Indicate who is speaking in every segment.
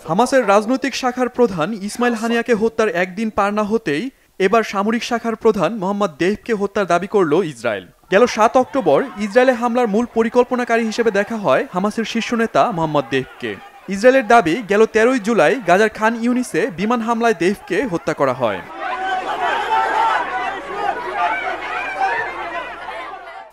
Speaker 1: হামাসের রাজনৈতিক শাখার প্রধান ইসমাইল হানিয়াকে হত্যার একদিন পার না হতেই এবার সামরিক শাখার প্রধান মোহাম্মদ দেইফকে হত্যার দাবি করল ইসরায়েল। গেল ৭ অক্টোবর ইসরায়েলে হামলার মূল পরিকল্পনাকারী হিসেবে দেখা হয় হামাসের শীর্ষ নেতা মোহাম্মদ দেইফকে। ইসরায়েলের দাবি, গেল ১৩ জুলাই গাজার খান ইউনিসে বিমান হামলায় দেইফকে হত্যা করা হয়।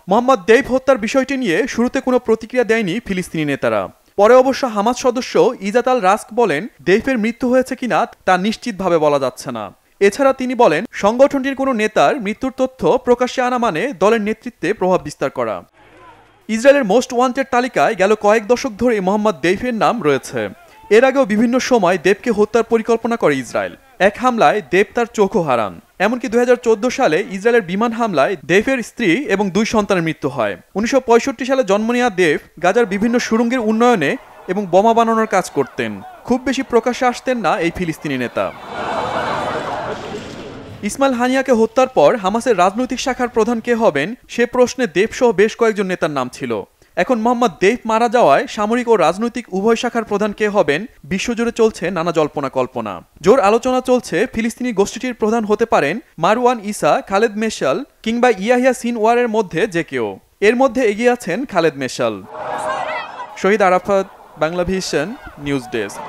Speaker 1: মোহাম্মদ দেইফ হত্যার বিষয়টি নিয়ে শুরুতে কোনো প্রতিক্রিয়া দেয়নি ফিলিস্তিনি নেতারা। পরে অবশ্য হামাস সদস্য ইজাত আল রাস্ক বলেন, দেইফের মৃত্যু হয়েছে কিনা তা নিশ্চিতভাবে বলা যাচ্ছে না। এছাড়া তিনি বলেন, সংগঠনটির কোনো নেতার মৃত্যুর তথ্য প্রকাশ্যে আনা মানে দলের নেতৃত্বে প্রভাব বিস্তার করা। ইসরায়েলের মোস্ট ওয়ান্টেড তালিকায় গেল কয়েক দশক ধরে মোহাম্মদ দেইফের নাম রয়েছে। এর আগেও বিভিন্ন সময় দেবকে হত্যার পরিকল্পনা করে ইসরায়েল। এক হামলায় দেব তার চোখও হারান। এমনকি ২০১৪ সালে ইসরায়েলের বিমান হামলায় দেফের স্ত্রী এবং ২ সন্তানের মৃত্যু হয়। ১৯৬৫ সালে জন্ম নেওয়া দেব গাজার বিভিন্ন সুড়ঙ্গের উন্নয়নে এবং বোমা বানানোর কাজ করতেন। খুব বেশি প্রকাশ্যে আসতেন না এই ফিলিস্তিনি নেতা। ইসমাইল হানিয়াকে হত্যার পর হামাসের রাজনৈতিক শাখার প্রধান কে হবেন সে প্রশ্নে দেবসহ বেশ কয়েকজন নেতার নাম ছিল। এখন মোহাম্মদ দেইফ মারা যাওয়ায় সামরিক ও রাজনৈতিক উভয় শাখার প্রধান কে হবেন বিশ্বজুড়ে চলছে নানা জল্পনা কল্পনা। জোর আলোচনা চলছে ফিলিস্তিনি গোষ্ঠীটির প্রধান হতে পারেন মারওয়ান ইসা, খালেদ মেশাল কিংবা ইয়াহিয়া সিনওয়ারের মধ্যে যে কেউ। এর মধ্যে এগিয়ে আছেন Khaled Mashal. Shahid Arafat, Bangla vision, news desk.